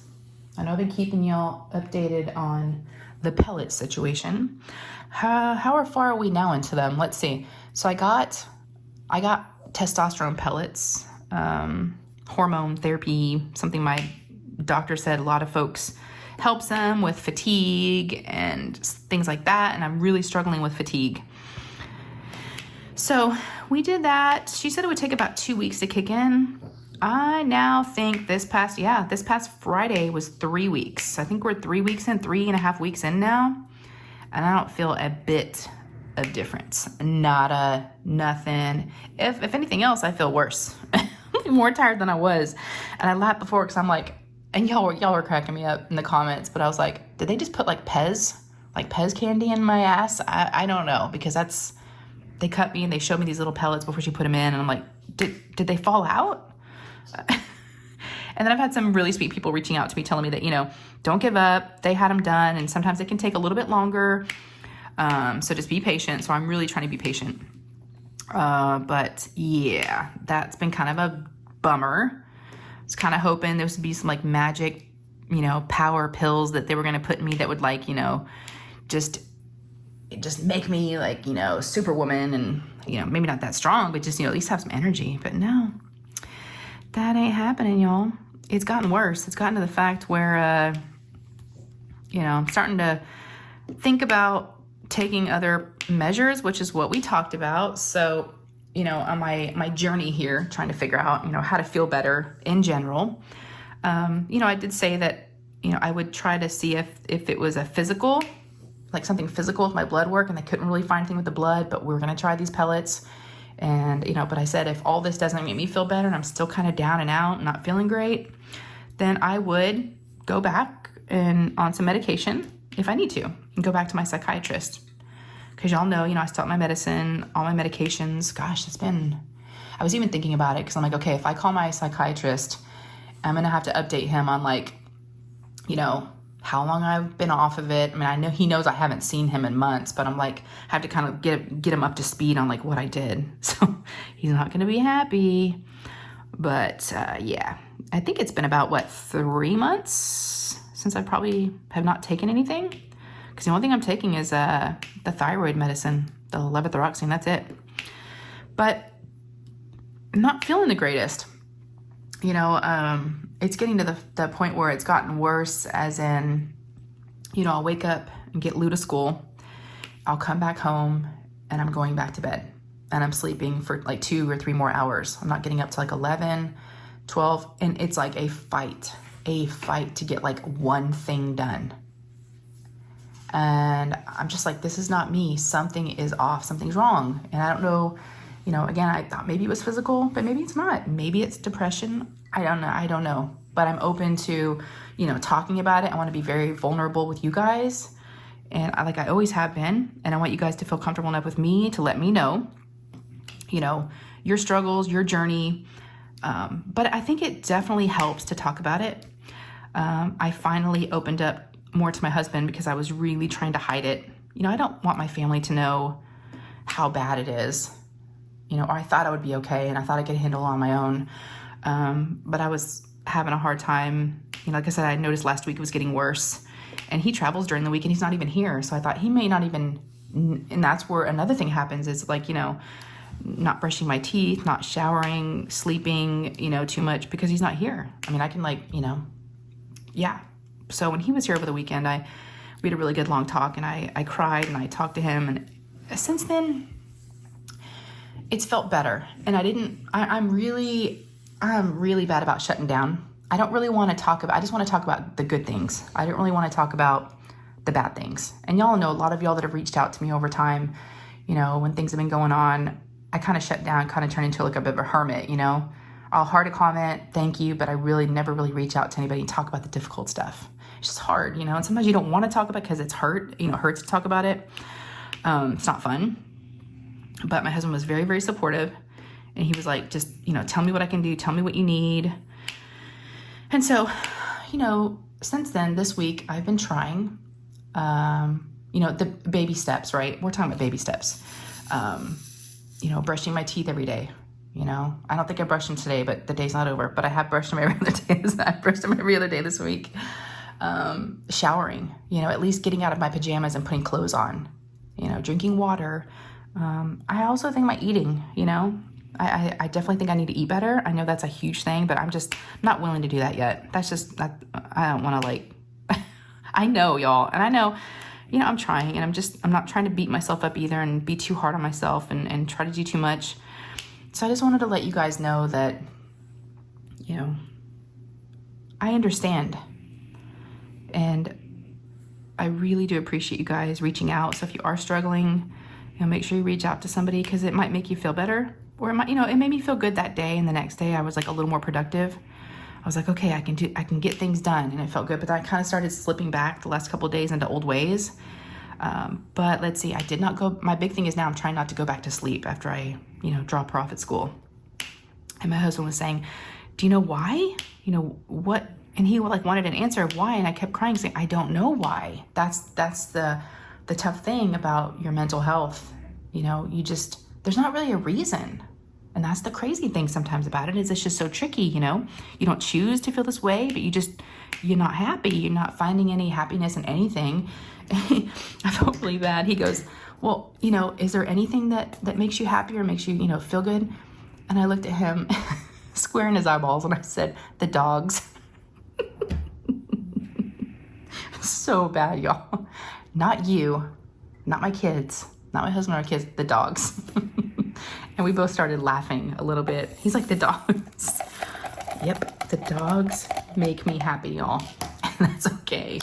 I know I've been keeping y'all updated on the pellet situation. How far are we now into them? Let's see. So I got testosterone pellets, hormone therapy, something my doctor said a lot of folks helps them with fatigue and things like that. And I'm really struggling with fatigue. So we did that. She said it would take about 2 weeks to kick in. I now think this past Friday was 3 weeks. I think we're 3 weeks in, 3.5 weeks in now. And I don't feel a bit of difference. Nada, nothing. If anything else, I feel worse. I'm more tired than I was. And I laughed before because I'm like, and y'all were cracking me up in the comments, but I was like, did they just put like Pez candy in my ass? I don't know, because they cut me and they showed me these little pellets before she put them in. And I'm like, did they fall out? And then I've had some really sweet people reaching out to me telling me that, you know, don't give up. They had them done, and sometimes it can take a little bit longer. So just be patient. So I'm really trying to be patient. But yeah, that's been kind of a bummer. I was kind of hoping there would be some like magic, you know, power pills that they were going to put in me that would like, you know, just make me like, you know, superwoman, and, you know, maybe not that strong, but just, you know, at least have some energy. But no, that ain't happening, y'all. It's gotten worse. It's gotten to the fact where, you know, I'm starting to think about taking other measures, which is what we talked about. So, you know, on my journey here, trying to figure out, you know, how to feel better in general. You know, I did say that, you know, I would try to see if it was a physical, like something physical with my blood work, and I couldn't really find anything with the blood, but we were going to try these pellets. And, you know, but I said, if all this doesn't make me feel better and I'm still kind of down and out, not feeling great, then I would go back and on some medication if I need to, and go back to my psychiatrist. Because y'all know, you know, I stopped my medicine, all my medications. Gosh, I was even thinking about it, because I'm like, okay, if I call my psychiatrist, I'm going to have to update him on like, you know, how long I've been off of it. I mean, I know he knows I haven't seen him in months, but I'm like, I have to kind of get him up to speed on like what I did. So he's not going to be happy. But yeah, I think it's been about 3 months since I probably have not taken anything. Because the only thing I'm taking is the thyroid medicine, the levothyroxine, that's it. But I'm not feeling the greatest. You know, it's getting to the point where it's gotten worse, as in, you know, I'll wake up and get Lou to school. I'll come back home and I'm going back to bed. And I'm sleeping for like 2 or 3 more hours. I'm not getting up to like 11, 12. And it's like a fight to get like one thing done. And I'm just like, this is not me. Something is off. Something's wrong. And I don't know, you know, again, I thought maybe it was physical, but maybe it's not. Maybe it's depression. I don't know. But I'm open to, you know, talking about it. I want to be very vulnerable with you guys. And I always have been. And I want you guys to feel comfortable enough with me to let me know, you know, your struggles, your journey. But I think it definitely helps to talk about it. I finally opened up more to my husband because I was really trying to hide it. You know, I don't want my family to know how bad it is. You know, or I thought I would be okay, and I thought I could handle it on my own. But I was having a hard time. You know, like I said, I noticed last week it was getting worse. And he travels during the week and he's not even here. So I thought he may not even, and that's where another thing happens is like, you know, not brushing my teeth, not showering, sleeping, too much because he's not here. I mean, I can yeah. So when he was here over the weekend, we had a really good long talk, and I cried and I talked to him, and since then it's felt better. And I'm really bad about shutting down. I don't really want to talk about, I just want to talk about the good things. I don't really want to talk about the bad things. And y'all know, a lot of y'all that have reached out to me over time, when things have been going on, I kind of shut down, kind of turn into like a bit of a hermit, I'll heart a comment, thank you, but I never really reach out to anybody and talk about the difficult stuff. It's just hard, and sometimes you don't want to talk about it because it's hurts to talk about it. It's not fun. But my husband was very, very supportive, and he was like, just, tell me what I can do, tell me what you need. And so, since then, this week, I've been trying, the baby steps, right? We're talking about baby steps. Brushing my teeth every day. I don't think I brushed them today, but the day's not over. But I have brushed them every other day. I brushed them every other day this week. Showering, at least getting out of my pajamas and putting clothes on, drinking water. I also think my eating, I definitely think I need to eat better. I know that's a huge thing, but I'm not willing to do that yet. That's just, I don't want to I know y'all, and I know, I'm trying, and I'm not trying to beat myself up either and be too hard on myself and try to do too much. So I just wanted to let you guys know that, I understand, and I really do appreciate you guys reaching out. So if you are struggling, make sure you reach out to somebody, because it might make you feel better. Or it might, it made me feel good that day, and the next day I was a little more productive. I was like, okay, I can get things done, and it felt good. But I kind of started slipping back the last couple of days into old ways. But let's see, I did not go. My big thing is now I'm trying not to go back to sleep after I, drop her off at school. And my husband was saying, do you know why? What? And he wanted an answer of why, and I kept crying, saying, I don't know why. That's the tough thing about your mental health. There's not really a reason. And that's the crazy thing sometimes about it, is it's just so tricky, you don't choose to feel this way, but you're not happy. You're not finding any happiness in anything. I felt really bad. He goes, well, is there anything that makes you happy or makes you, feel good? And I looked at him square in his eyeballs, and I said, the dogs. So bad, y'all. Not you, not my kids, not my husband or kids, the dogs. And we both started laughing a little bit. He's like, the dogs. Yep, the dogs make me happy, y'all. And that's okay.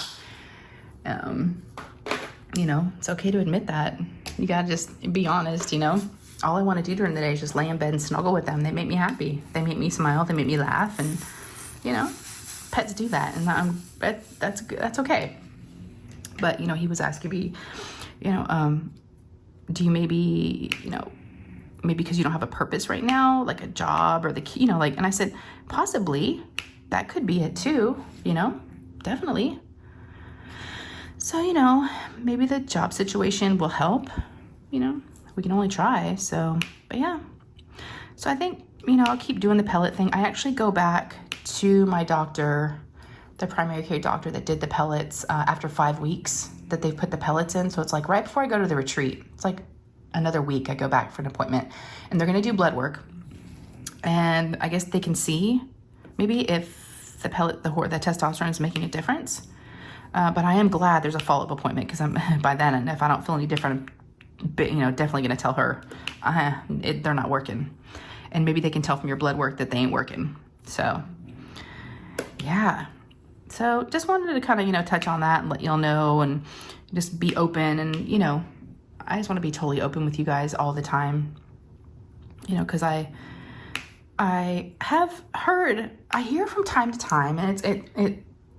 It's okay to admit that. You gotta just be honest, All I want to do during the day is just lay in bed and snuggle with them. They make me happy. They make me smile. They make me laugh. And, pets do that. And that's good. That's okay. But, he was asking me, do you maybe because you don't have a purpose right now, like a job or and I said, possibly that could be it too, definitely. So, maybe the job situation will help, we can only try. So, but yeah. So I think, I'll keep doing the pellet thing. I actually go back to my doctor, the primary care doctor that did the pellets after 5 weeks that they've put the pellets in. So it's right before I go to the retreat. It's another week I go back for an appointment, and they're going to do blood work. And I guess they can see maybe if the testosterone is making a difference. But I am glad there's a follow-up appointment, because by then, and if I don't feel any different, definitely going to tell her they're not working. And maybe they can tell from your blood work that they ain't working. So yeah. So just wanted to kind of, touch on that and let y'all know, and just be open. And, I just want to be totally open with you guys all the time, because I have heard, I hear from time to time, and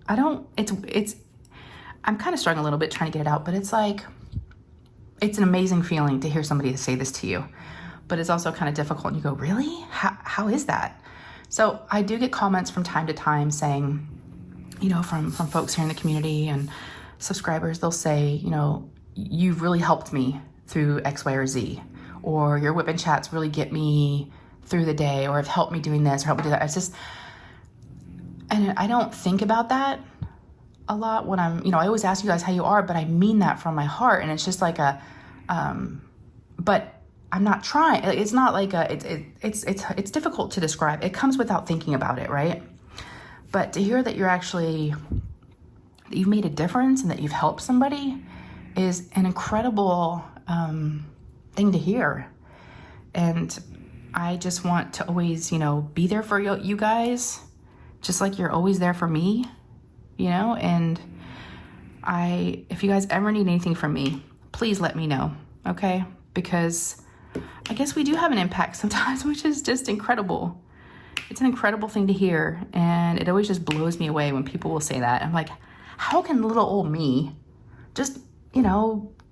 I'm kind of struggling a little bit trying to get it out, but it's an amazing feeling to hear somebody say this to you, but it's also kind of difficult. And you go, really? How is that? So I do get comments from time to time saying, from folks here in the community and subscribers, they'll say, you've really helped me through X, Y, or Z, or your whip and chats really get me through the day, or have helped me doing this or helped me do that. It's just, and I don't think about that a lot when I'm, I always ask you guys how you are, but I mean that from my heart. And it's just but I'm not trying. It's not like it's difficult to describe. It comes without thinking about it, right? But to hear that that you've made a difference and that you've helped somebody is an incredible thing to hear. And I just want to always, be there for you guys, just like you're always there for me, and if you guys ever need anything from me, please let me know, okay? Because I guess we do have an impact sometimes, which is just incredible. It's an incredible thing to hear, and it always just blows me away when people will say that. I'm like, how can little old me just,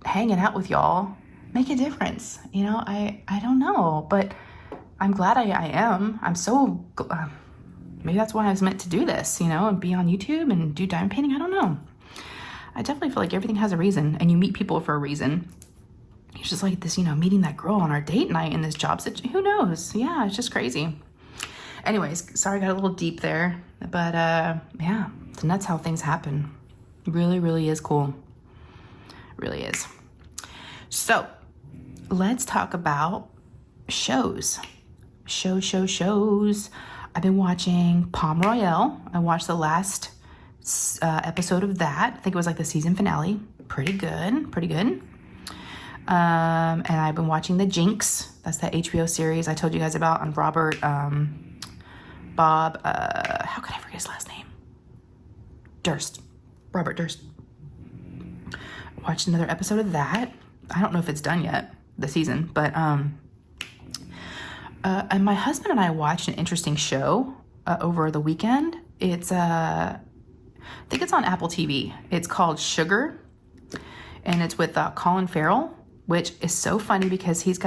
hanging out with y'all make a difference? I don't know, but I'm glad I am. I'm so, maybe that's why I was meant to do this, and be on YouTube and do diamond painting. I don't know. I definitely feel like everything has a reason, and you meet people for a reason. It's just like this, meeting that girl on our date night in this job situation. Who knows? Yeah, it's just crazy. Anyways, sorry I got a little deep there, but yeah, it's nuts how things happen. It really, really is cool. Really is. So let's talk about shows. Shows. I've been watching Palm Royale. I watched the last episode of that. I think it was like the season finale. Pretty good. And I've been watching The Jinx. That's that HBO series I told you guys about on Bob, how could I forget his last name? Robert Durst. Watched another episode of that. I don't know if it's done yet, the season, but, and my husband and I watched an interesting show, over the weekend. It's, I think it's on Apple TV. It's called Sugar, and it's with, Colin Farrell, which is so funny because he's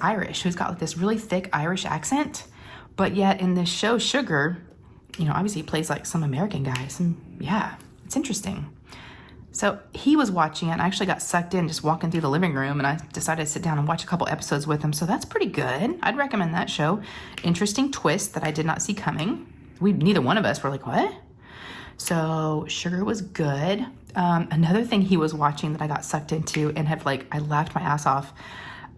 Irish. He's got like this really thick Irish accent, but yet in this show, Sugar, obviously he plays like some American guys, and yeah, it's interesting. So he was watching it, and I actually got sucked in just walking through the living room, and I decided to sit down and watch a couple episodes with him. So that's pretty good. I'd recommend that show. Interesting twist that I did not see coming. Neither one of us were like, what? So Sugar was good. Another thing he was watching that I got sucked into and I laughed my ass off.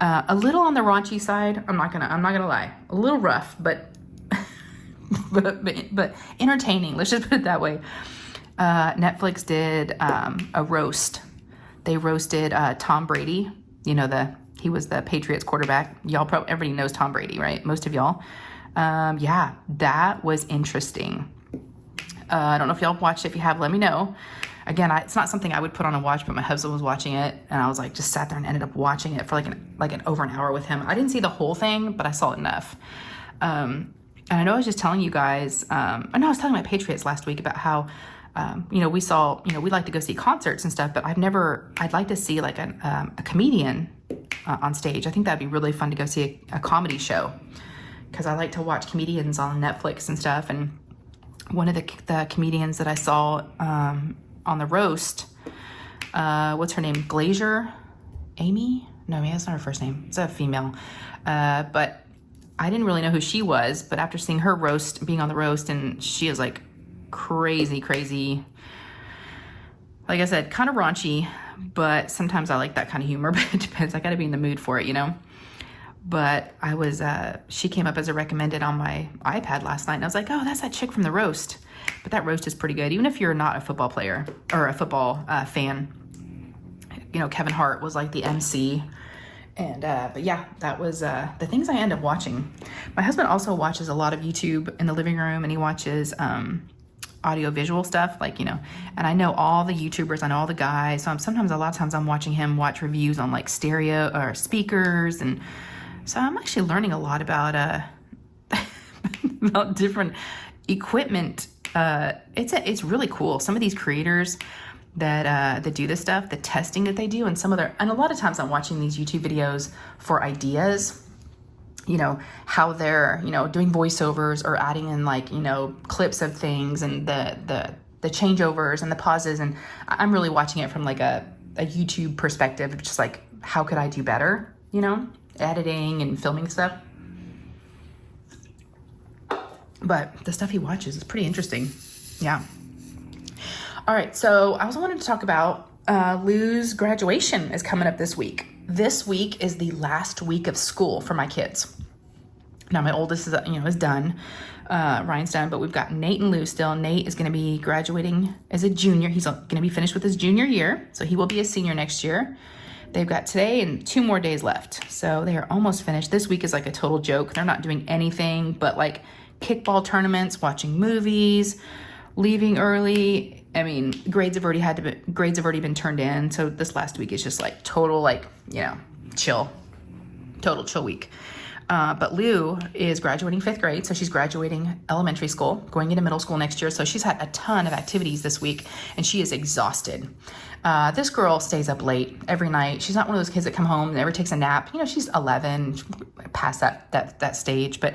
A little on the raunchy side. I'm not gonna lie. A little rough, but but entertaining. Let's just put it that way. Netflix did a roast. They roasted Tom Brady. He was the Patriots quarterback. Everybody knows Tom Brady, right? Most of y'all. Yeah, that was interesting. I don't know if y'all watched it. If you have, let me know. Again, it's not something I would put on and watch, but my husband was watching it, and I was like, just sat there and ended up watching it for like over an hour with him. I didn't see the whole thing, but I saw enough. And I know I was just telling you guys, I was telling my Patriots last week about how, we like to go see concerts and stuff, but I'd like to see like a comedian on stage. I think that'd be really fun to go see a comedy show, because I like to watch comedians on Netflix and stuff. And one of the comedians that I saw on the roast, what's her name? Glazier? Amy? No, that's not her first name. It's a female. But I didn't really know who she was, but after seeing her being on the roast, and she is like crazy. Like I said, kind of raunchy, but sometimes I like that kind of humor, but it depends. I got to be in the mood for it, But she came up as a recommended on my iPad last night, and I was like, oh, that's that chick from the roast. But that roast is pretty good, even if you're not a football player or a football fan. Kevin Hart was like the MC. And, but yeah, that was the things I end up watching. My husband also watches a lot of YouTube in the living room, and he watches audio visual stuff, and I know all the YouTubers, I know all the guys. So a lot of times I'm watching him watch reviews on like stereo or speakers, and so I'm actually learning a lot about about different equipment. It's really cool. Some of these creators that do this stuff, the testing that they do, and a lot of times I'm watching these YouTube videos for ideas, how they're, doing voiceovers or adding in clips of things, and the changeovers and the pauses. And I'm really watching it from like a YouTube perspective, just like, how could I do better, editing and filming stuff. But the stuff he watches is pretty interesting. Yeah. All right. So I also wanted to talk about Lou's graduation is coming up this week. this week is the last week of school for my kids. Now my oldest is, is done. Ryan's done, but we've got Nate and Lou still. Nate is going to be graduating as a junior. He's going to be finished with his junior year, so he will be a senior next year. They've got today and 2 more days left, so they are almost finished. This week is like a total joke. They're not doing anything but like kickball tournaments, watching movies, leaving early. I mean, grades have already been turned in, so this last week is just like total, like, chill, total chill week. But Lou is graduating 5th grade, so she's graduating elementary school, going into middle school next year. So she's had a ton of activities this week, and she is exhausted. This girl stays up late every night. She's not one of those kids that come home and never takes a nap. She's 11, past that stage, but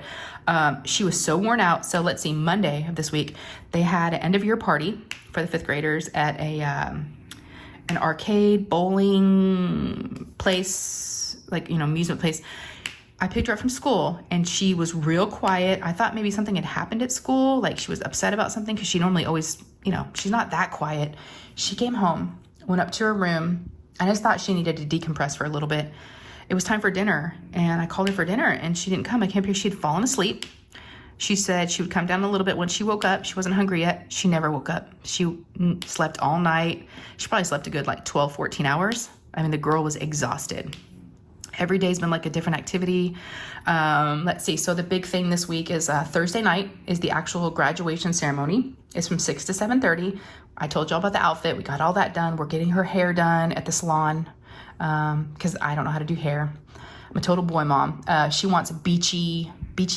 she was so worn out. So let's see, Monday of this week, they had an end of year party for the 5th graders at an arcade bowling place, like, amusement place. I picked her up from school and she was real quiet. I thought maybe something had happened at school, like she was upset about something, because she normally always, she's not that quiet. She came home, went up to her room. I just thought she needed to decompress for a little bit. It was time for dinner and I called her for dinner and she didn't come. I came up here, she had fallen asleep. She said she would come down a little bit when she woke up. She wasn't hungry yet. She never woke up. She slept all night. She probably slept a good like 12, 14 hours. I mean, the girl was exhausted. Every day's been like a different activity. Let's see. So the big thing this week is Thursday night is the actual graduation ceremony. It's from 6 to 7:30. I told y'all about the outfit. We got all that done. We're getting her hair done at the salon because I don't know how to do hair. I'm a total boy mom. She wants beachy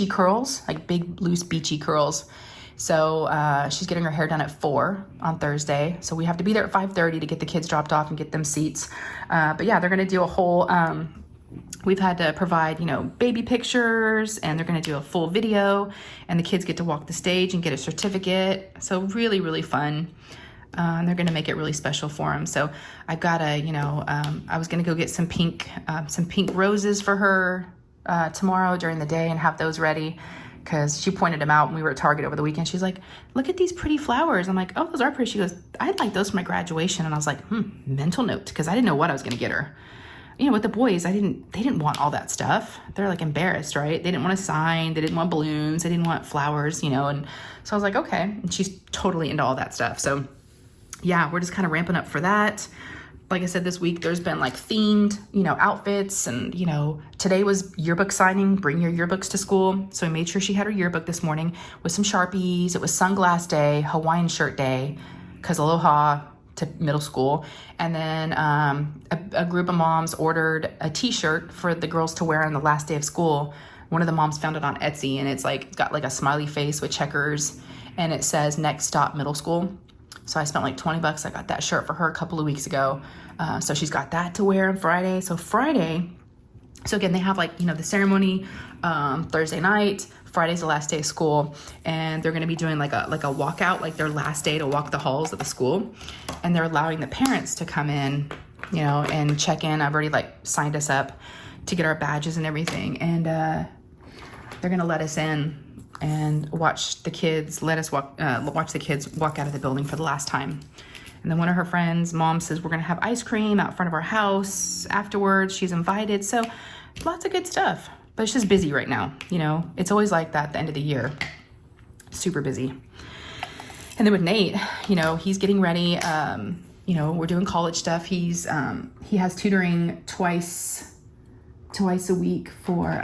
curls, like big, loose, beachy curls. So she's getting her hair done at 4 on Thursday. So we have to be there at 5:30 to get the kids dropped off and get them seats. But yeah, they're going to do a whole... We've had to provide, baby pictures, and they're going to do a full video, and the kids get to walk the stage and get a certificate. So really, really fun. And they're going to make it really special for them. So I've got I was going to go get some pink roses for her tomorrow during the day and have those ready, because she pointed them out when we were at Target over the weekend. She's like, look at these pretty flowers. I'm like, oh, those are pretty. She goes, I'd like those for my graduation. And I was like, mental note, because I didn't know what I was going to get her. With the boys, they didn't want all that stuff. They're like embarrassed, right? They didn't want a sign. They didn't want balloons. They didn't want flowers, and so I was like, okay. And she's totally into all that stuff. So yeah, we're just kind of ramping up for that. Like I said, this week there's been like themed, outfits, and, today was yearbook signing, bring your yearbooks to school. So I made sure she had her yearbook this morning with some Sharpies. It was sunglass day, Hawaiian shirt day, because aloha to middle school. And then a group of moms ordered a t-shirt for the girls to wear on the last day of school. One of the moms found it on Etsy, and it's got like a smiley face with checkers, and it says next stop middle school. So I spent like $20. I got that shirt for her a couple of weeks ago. So she's got that to wear on Friday. So again, they have the ceremony Thursday night. Friday's the last day of school, and they're going to be doing like a walkout, like their last day to walk the halls of the school, and they're allowing the parents to come in, and check in. I've already signed us up to get our badges and everything, and they're going to let us in and watch the kids. Watch the kids walk out of the building for the last time. And then one of her friends' mom says we're going to have ice cream out front of our house afterwards. She's invited, so lots of good stuff. But it's just busy right now, It's always like that at the end of the year. Super busy. And then with Nate, he's getting ready. We're doing college stuff. He has tutoring twice a week for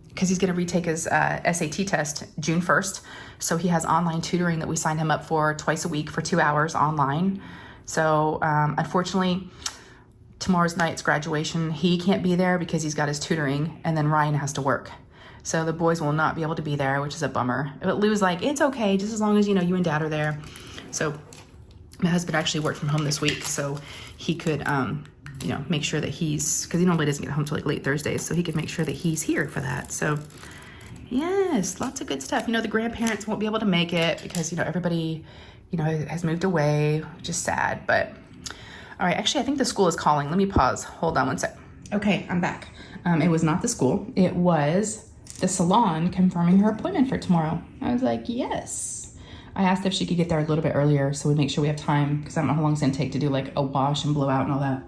because he's going to retake his SAT test June 1st. So he has online tutoring that we signed him up for twice a week for 2 hours online. So unfortunately, tomorrow's night's graduation, he can't be there because he's got his tutoring, and then Ryan has to work. So the boys will not be able to be there, which is a bummer. But Lou's like, it's okay, just as long as, you and Dad are there. So my husband actually worked from home this week, so he could, make sure that because he normally doesn't get home till late Thursdays, so he could make sure that he's here for that. So yes, lots of good stuff. The grandparents won't be able to make it because, everybody, has moved away, which is sad, but... All right, actually, I think the school is calling. Let me pause. Hold on one sec. Okay, I'm back. It was not the school. It was the salon confirming her appointment for tomorrow. I was like, yes. I asked if she could get there a little bit earlier so we make sure we have time, because I don't know how long it's going to take to do a wash and blow out and all that.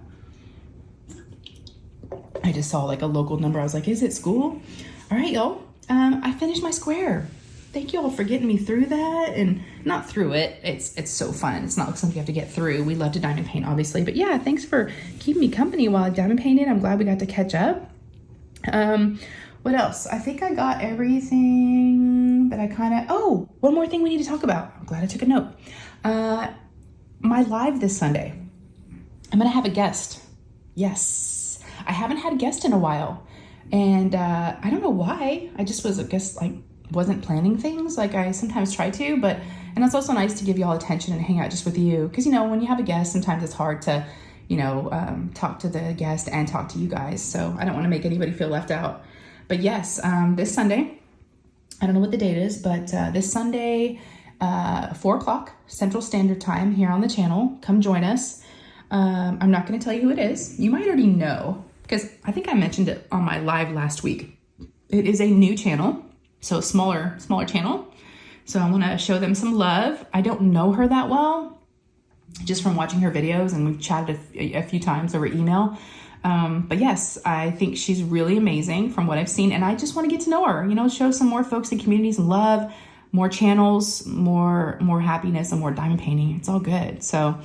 I just saw like a local number. I was like, is it school? All right, y'all. I finished my square. Thank you all for getting me through that, and not through it. It's so fun. It's not like something you have to get through. We love to diamond paint, obviously, but yeah, thanks for keeping me company while I diamond painted. I'm glad we got to catch up. What else? I think I got everything that I oh, one more thing we need to talk about. I'm glad I took a note. My live this Sunday, I'm gonna have a guest. Yes, I haven't had a guest in a while, and I don't know why. I just was, I guess, like, wasn't planning things like I sometimes try to, and it's also nice to give y'all attention and hang out just with you, because when you have a guest, sometimes it's hard to talk to the guest and talk to you guys, so I don't want to make anybody feel left out. But yes, this Sunday, I don't know what the date is, but this Sunday, 4 o'clock Central Standard Time here on the channel, come join us. I'm not going to tell you who it is. You might already know, because I think I mentioned it on my live last week. It is a new channel. So smaller channel. So I want to show them some love. I don't know her that well, just from watching her videos, and we've chatted a few times over email. But yes, I think she's really amazing from what I've seen, and I just want to get to know her, show some more folks in communities and love, more channels, more happiness, and more diamond painting. It's all good. So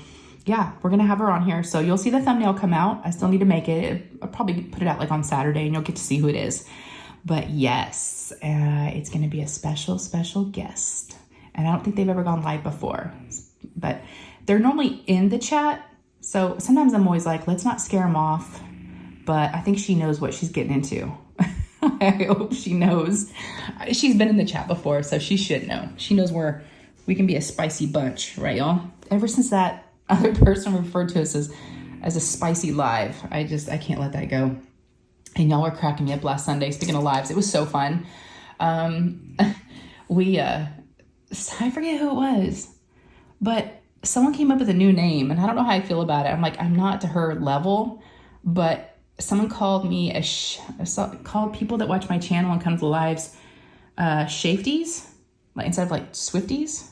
yeah, we're going to have her on here. So you'll see the thumbnail come out. I still need to make it. I'll probably put it out like on Saturday, and you'll get to see who it is. But yes, it's going to be a special guest. And I don't think they've ever gone live before. But they're normally in the chat. So sometimes I'm always like, let's not scare them off. But I think she knows what she's getting into. I hope she knows. She's been in the chat before, so she should know. She knows where we can be a spicy bunch, right, y'all? Ever since that other person referred to us as a spicy live, I can't let that go. And y'all were cracking me up last Sunday. Speaking of lives, it was so fun. I forget who it was, but someone came up with a new name, and I don't know how I feel about it. I'm like, I'm not to her level, but someone called me called people that watch my channel and come to the lives, Shafties, like instead of like Swifties.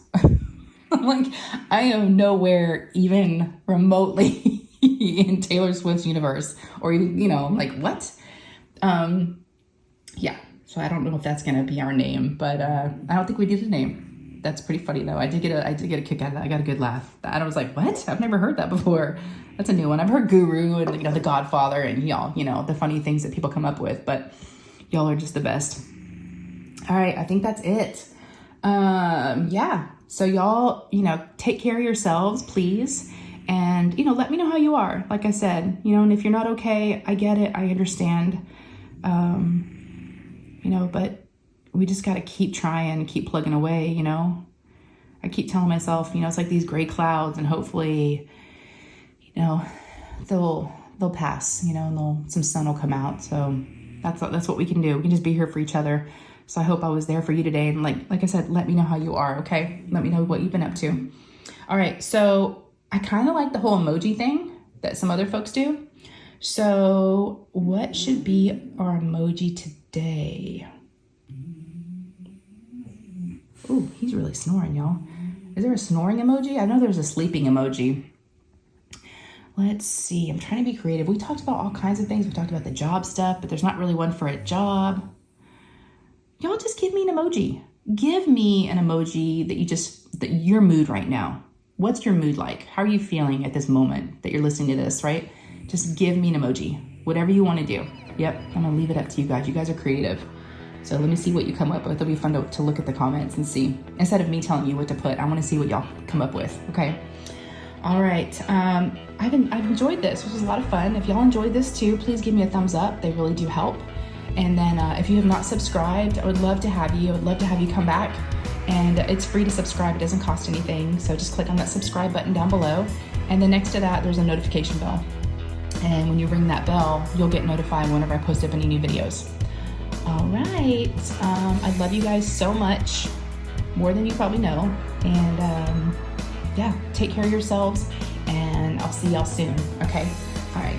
I'm like, I am nowhere even remotely in Taylor Swift's universe, or even, like, what? Yeah, so I don't know if that's gonna be our name, but I don't think we did a name. That's pretty funny though. I did get a kick out of that. I got a good laugh. And I was like, what? I've never heard that before. That's a new one. I've heard Guru and the Godfather and y'all, the funny things that people come up with, but y'all are just the best. All right, I think that's it. Yeah. So y'all, take care of yourselves, please. And, let me know how you are. Like I said, and if you're not okay, I get it. I understand. But we just got to keep trying, keep plugging away, I keep telling myself, it's like these gray clouds, and hopefully, they'll pass, and some sun will come out. So that's what we can do. We can just be here for each other. So I hope I was there for you today. And like I said, let me know how you are. Okay. Let me know what you've been up to. All right. So I kind of like the whole emoji thing that some other folks do. So what should be our emoji today? Ooh, he's really snoring, y'all. Is there a snoring emoji? I know there's a sleeping emoji. Let's see. I'm trying to be creative. We talked about all kinds of things. We talked about the job stuff, but there's not really one for a job. Y'all just give me an emoji. Give me an emoji that your mood right now. What's your mood like? How are you feeling at this moment that you're listening to this, right? Just give me an emoji. Whatever you want to do. Yep, I'm going to leave it up to you guys. You guys are creative. So let me see what you come up with. It'll be fun to look at the comments and see. Instead of me telling you what to put, I want to see what y'all come up with, okay? All right. I've enjoyed this. This was a lot of fun. If y'all enjoyed this too, please give me a thumbs up. They really do help. And then if you have not subscribed, I would love to have you. I would love to have you come back. And it's free to subscribe. It doesn't cost anything. So just click on that subscribe button down below. And then next to that, there's a notification bell. And when you ring that bell, you'll get notified whenever I post up any new videos. All right. I love you guys so much, more than you probably know. And yeah, take care of yourselves, and I'll see y'all soon. Okay. All right.